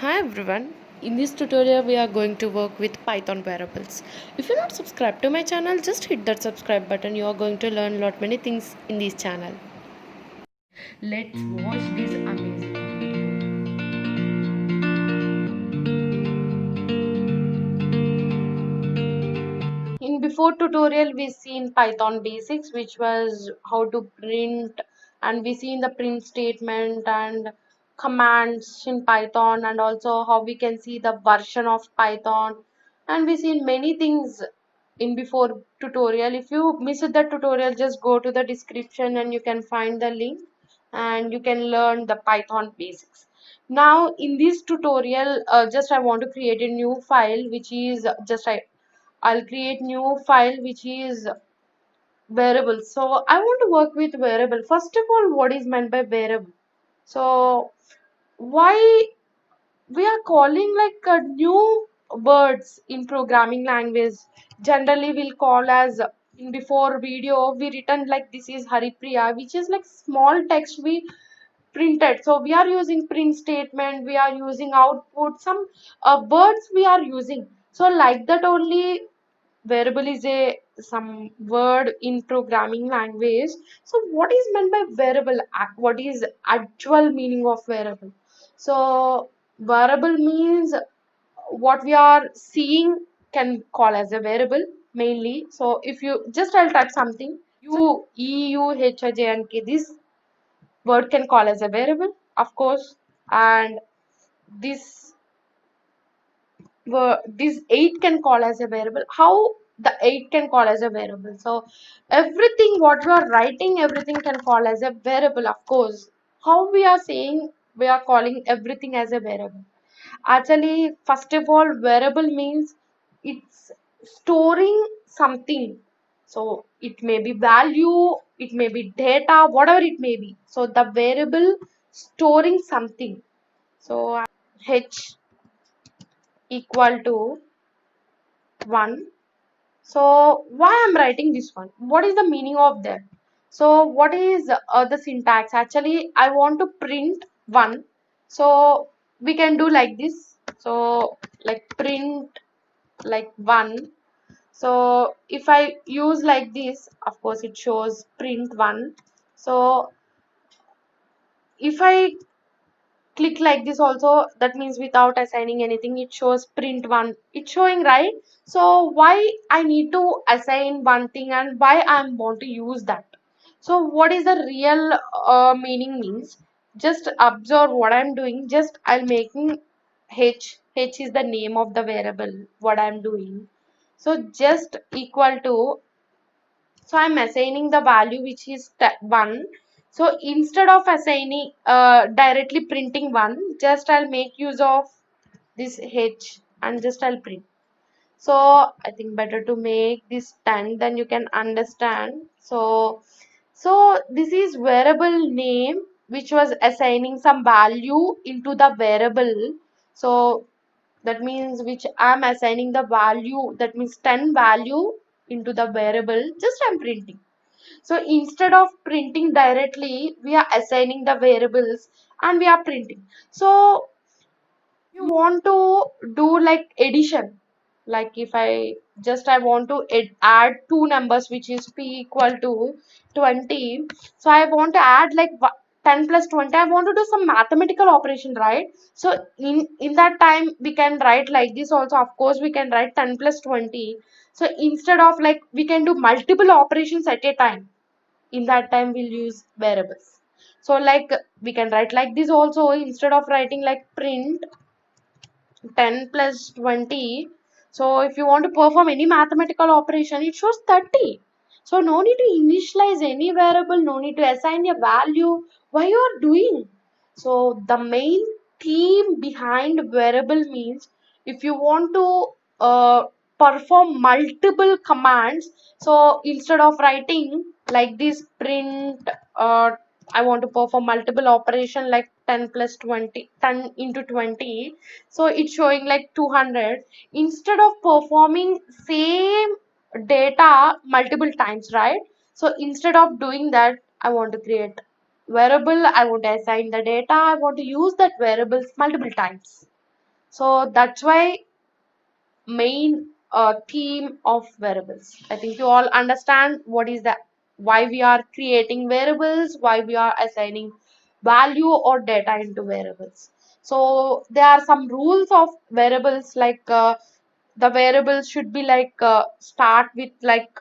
Hi everyone, in this tutorial we are going to work with Python variables. If you're not subscribed to my channel, just hit that subscribe button. You are going to learn lot many things in this channel. Let's watch this amazing video. In before tutorial we seen Python basics, which was how to print, and we seen the print statement and commands in Python, and also how we can see the version of Python, and we seen many things in before tutorial. If you missed the tutorial, just go to the description and you can find the link and you can learn the Python basics. Now in this tutorial, just I want to create a new file, which is I'll create new file which is variable. So I want to work with variable. First of all, what is meant by variable? So why we are calling like a new words in programming language? Generally we'll call as in before video we written like this is Haripriya, which is like small text we printed. So we are using print statement, we are using output, some words we are using. So like that only variable is a some word in programming language. So what is meant by variable? What is actual meaning of variable? So variable means what we are seeing can call as a variable mainly. So if you just I'll type something U E U H J N K, this word can call as a variable, of course, and this this 8 can call as a variable. How the 8 can call as a variable? So everything what we are writing, everything can call as a variable, of course. How we are saying we are calling everything as a variable? Actually, first of all, variable means it's storing something. So it may be value, it may be data, whatever it may be. So the variable storing something. So h equal to 1. So why I'm writing this one? What is the meaning of that? So what is the syntax? Actually, I want to print 1. So we can do like this. So like print like 1. So if I use like this, of course it shows print 1. So if I click like this also, that means without assigning anything, it shows print 1. It's showing, right? So why I need to assign one thing and why I want to use that? So what is the real meaning means? Just observe what I'm doing. Just I'll making h is the name of the variable what I'm doing. So just equal to, so I'm assigning the value which is 1. So instead of assigning directly printing 1, just I'll make use of this h and just I'll print. So I think better to make this 10, then you can understand. So this is variable name which was assigning some value into the variable. So that means which I'm assigning the value, that means 10 value into the variable, just I'm printing. So instead of printing directly, we are assigning the variables and we are printing. So you want to do like addition, like if I want to add two numbers which is p equal to 20. So I want to add like 10 plus 20. I want to do some mathematical operation, right? So in that time we can write like this also. Of course we can write 10 plus 20. So instead of like we can do multiple operations at a time, in that time we'll use variables. So like we can write like this also. Instead of writing like print 10 plus 20, so if you want to perform any mathematical operation, it shows 30. So no need to initialize any variable, no need to assign a value. Why you are doing? So the main theme behind variable means if you want to perform multiple commands, so instead of writing like this print, I want to perform multiple operation like 10 plus 20, 10 into 20. So it's showing like 200. Instead of performing same data multiple times, right? So instead of doing that, I want to create variable, I want to assign the data, I want to use that variables multiple times. So that's why main theme of variables. I think you all understand what is the why we are creating variables, why we are assigning value or data into variables. So there are some rules of variables, like the variables should be like start with like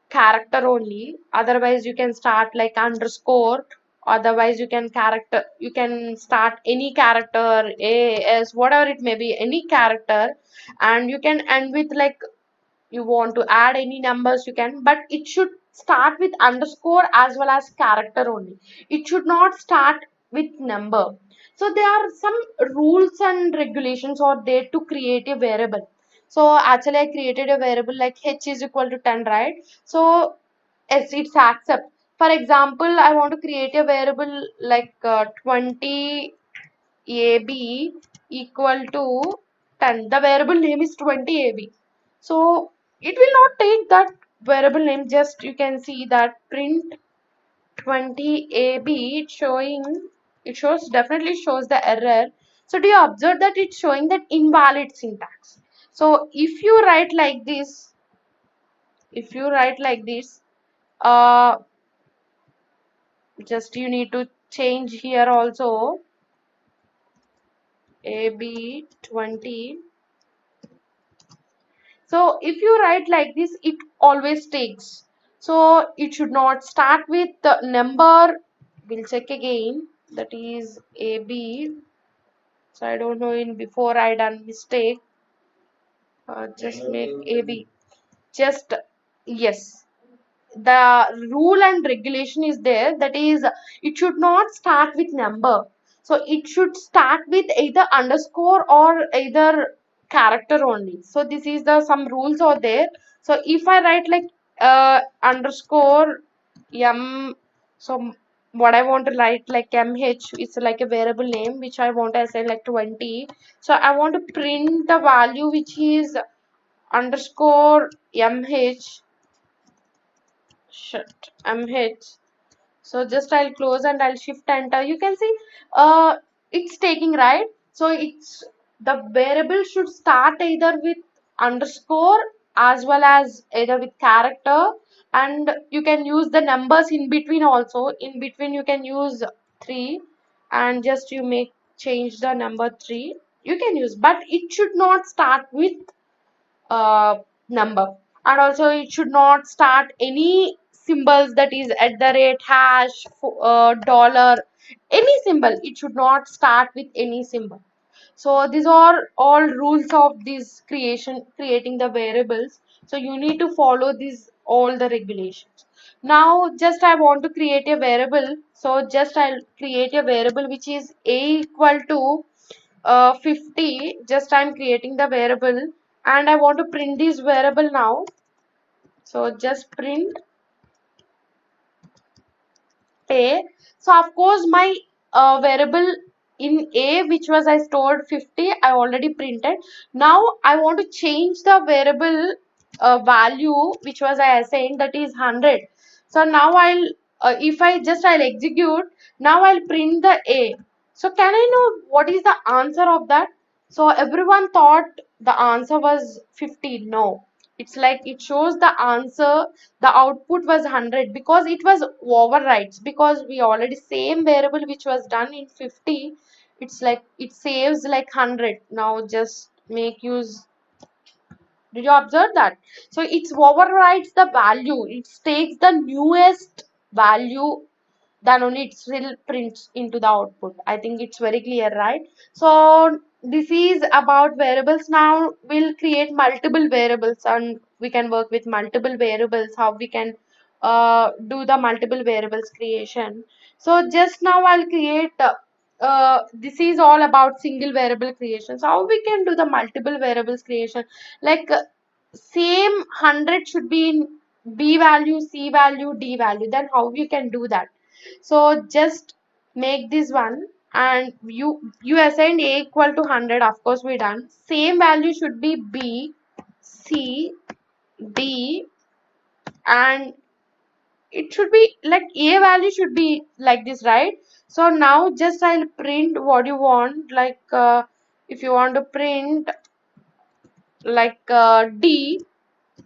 character only, otherwise you can start like underscore, otherwise you can start any character, a s, whatever it may be, any character, and you can end with like, you want to add any numbers you can, but it should start with underscore as well as character only. It should not start with number. So there are some rules and regulations are there to create a variable. So actually I created a variable like h is equal to 10, right? So yes, it's accept. For example, I want to create a variable like 20 ab equal to 10. The variable name is 20ab. So it will not take that variable name, just you can see that print 20ab, it's showing, it shows, definitely shows the error. So do you observe that it's showing that invalid syntax? So if you write like this, if you write like this, uh just you need to change here also, ab 20. So if you write like this, it always takes. So it should not start with the number. We'll check again. That is AB. So I don't know, in before I done mistake. Just make AB. Just yes. The rule and regulation is there, that is it should not start with number. So it should start with either underscore or either character only. So this is the some rules are there. So if I write like underscore m, so what I want to write like mh, it's like a variable name which I want to assign like 20. So I want to print the value which is underscore mh, shit, mh. So just I'll close and I'll shift enter. You can see it's taking, right? So it's, the variable should start either with underscore as well as either with character, and you can use the numbers in between also. In between you can use 3, and just you make change the number 3, you can use, but it should not start with number. And also it should not start any symbols, that is at the rate, hash, dollar, any symbol. It should not start with any symbol. So these are all rules of this creating the variables. So you need to follow these all the regulations. Now just I want to create a variable. So just I'll create a variable which is a equal to 50. Just I'm creating the variable and I want to print this variable now. So just print a. So of course my variable in a which was I stored 50, I already printed. Now I want to change the variable value which was I assigned, that is 100. So now I'll if I just I'll execute, now I'll print the a. So can I know what is the answer of that? So everyone thought the answer was 50. No, it's like it shows the answer, the output was 100 because it was overrides, because we already same variable which was done in 50, it's like it saves like 100. Now just make use, did you observe that? So it overrides the value, it takes the newest value, then only it still prints into the output. I think it's very clear, right? So this is about variables. Now we'll create multiple variables and we can work with multiple variables, how we can do the multiple variables creation. So just now I'll create this is all about single variable creation. So how we can do the multiple variables creation, like same 100 should be in b value, c value, d value, then how you can do that? So just make this one, and you assigned a equal to 100, of course we done. Same value should be b, c, d, and it should be like a value should be like this, right? So now just I'll print what you want, like if you want to print like D,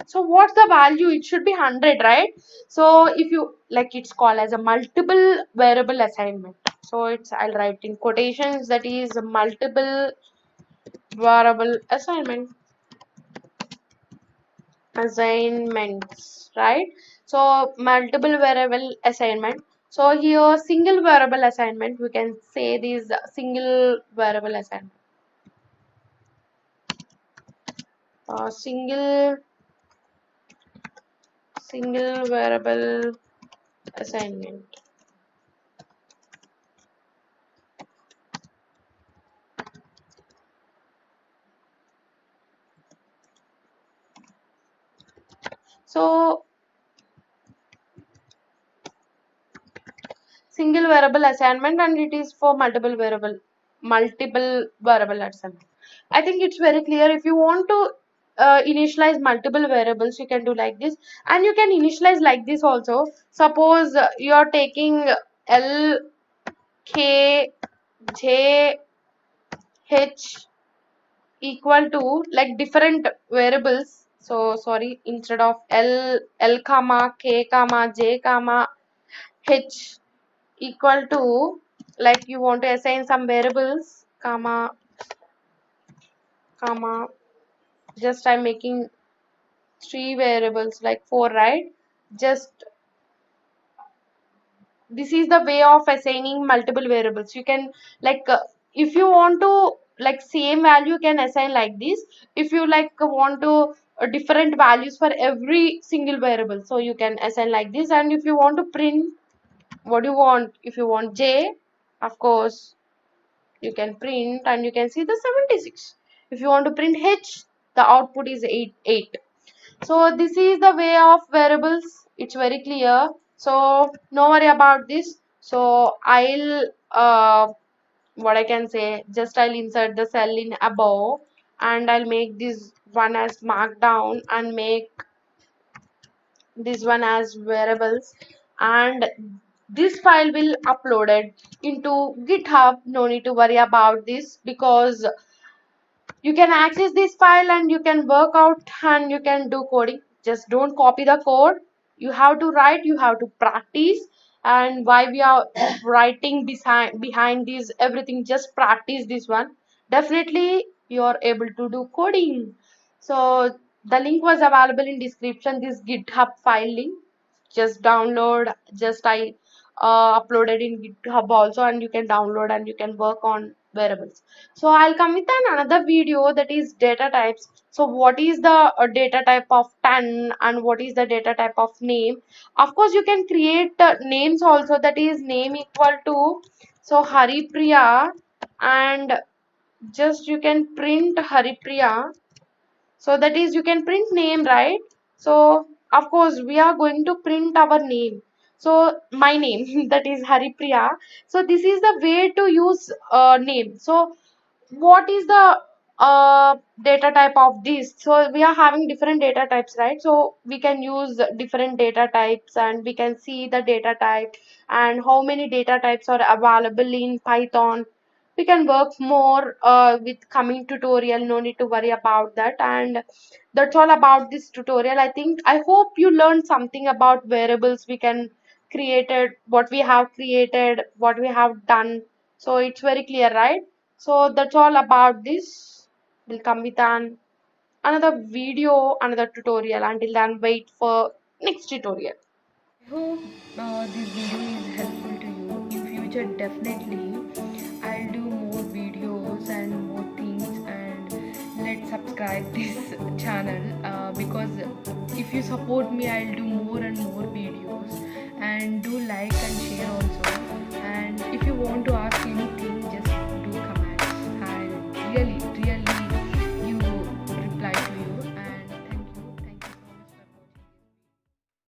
so what's the value? It should be 100, right? So if you like, it's called as a multiple variable assignment. So it's, I'll write in quotations, that is a multiple variable assignments, right? So multiple variable assignment. So here single variable assignment, we can say this single variable assignment. Single variable assignment. So single variable assignment, and it is for multiple variable assignment. I think it's very clear. If you want to initialize multiple variables, you can do like this, and you can initialize like this also. Suppose you are taking L, K, J, H equal to like different variables. So sorry, instead of L comma K comma J comma H equal to, like you want to assign some variables, comma, just I'm making three variables like four, right? Just this is the way of assigning multiple variables. You can like if you want to like same value, you can assign like this. If you like want to different values for every single variable, so you can assign like this. And if you want to print what you want, if you want J, of course you can print and you can see the 76. If you want to print H, the output is 8. So this is the way of variables. It's very clear. So no worry about this. So I'll what I can say, just I'll insert the cell in above, and I'll make this one as markdown and make this one as variables, and this file will uploaded into GitHub. No need to worry about this, because you can access this file and you can work out and you can do coding. Just don't copy the code. You have to write, you have to practice. And why we are writing behind this everything, just practice this one. Definitely you are able to do coding. So the link was available in description, this GitHub file link. Just download, just I uploaded in GitHub also, and you can download and you can work on variables. So I'll come with another video, that is data types. So what is the data type of 10 and what is the data type of name? Of course you can create names also, that is name equal to, so Haripriya, and just you can print Haripriya. So that is, you can print name, right? So of course we are going to print our name. So my name that is Haripriya. So this is the way to use name. So what is the data type of this? So we are having different data types, right? So we can use different data types and we can see the data type and how many data types are available in Python. We can work more with coming tutorial. No need to worry about that. And that's all about this tutorial. I hope you learned something about variables. We can created, what we have created, what we have done. So it's very clear, right? So that's all about this. We'll come with another video, another tutorial. Until then, wait for next tutorial. I hope this video is helpful to you. In future, definitely I'll do more videos and more things, and let's subscribe this channel because if you support me, I'll do more and more videos, and do like and share also.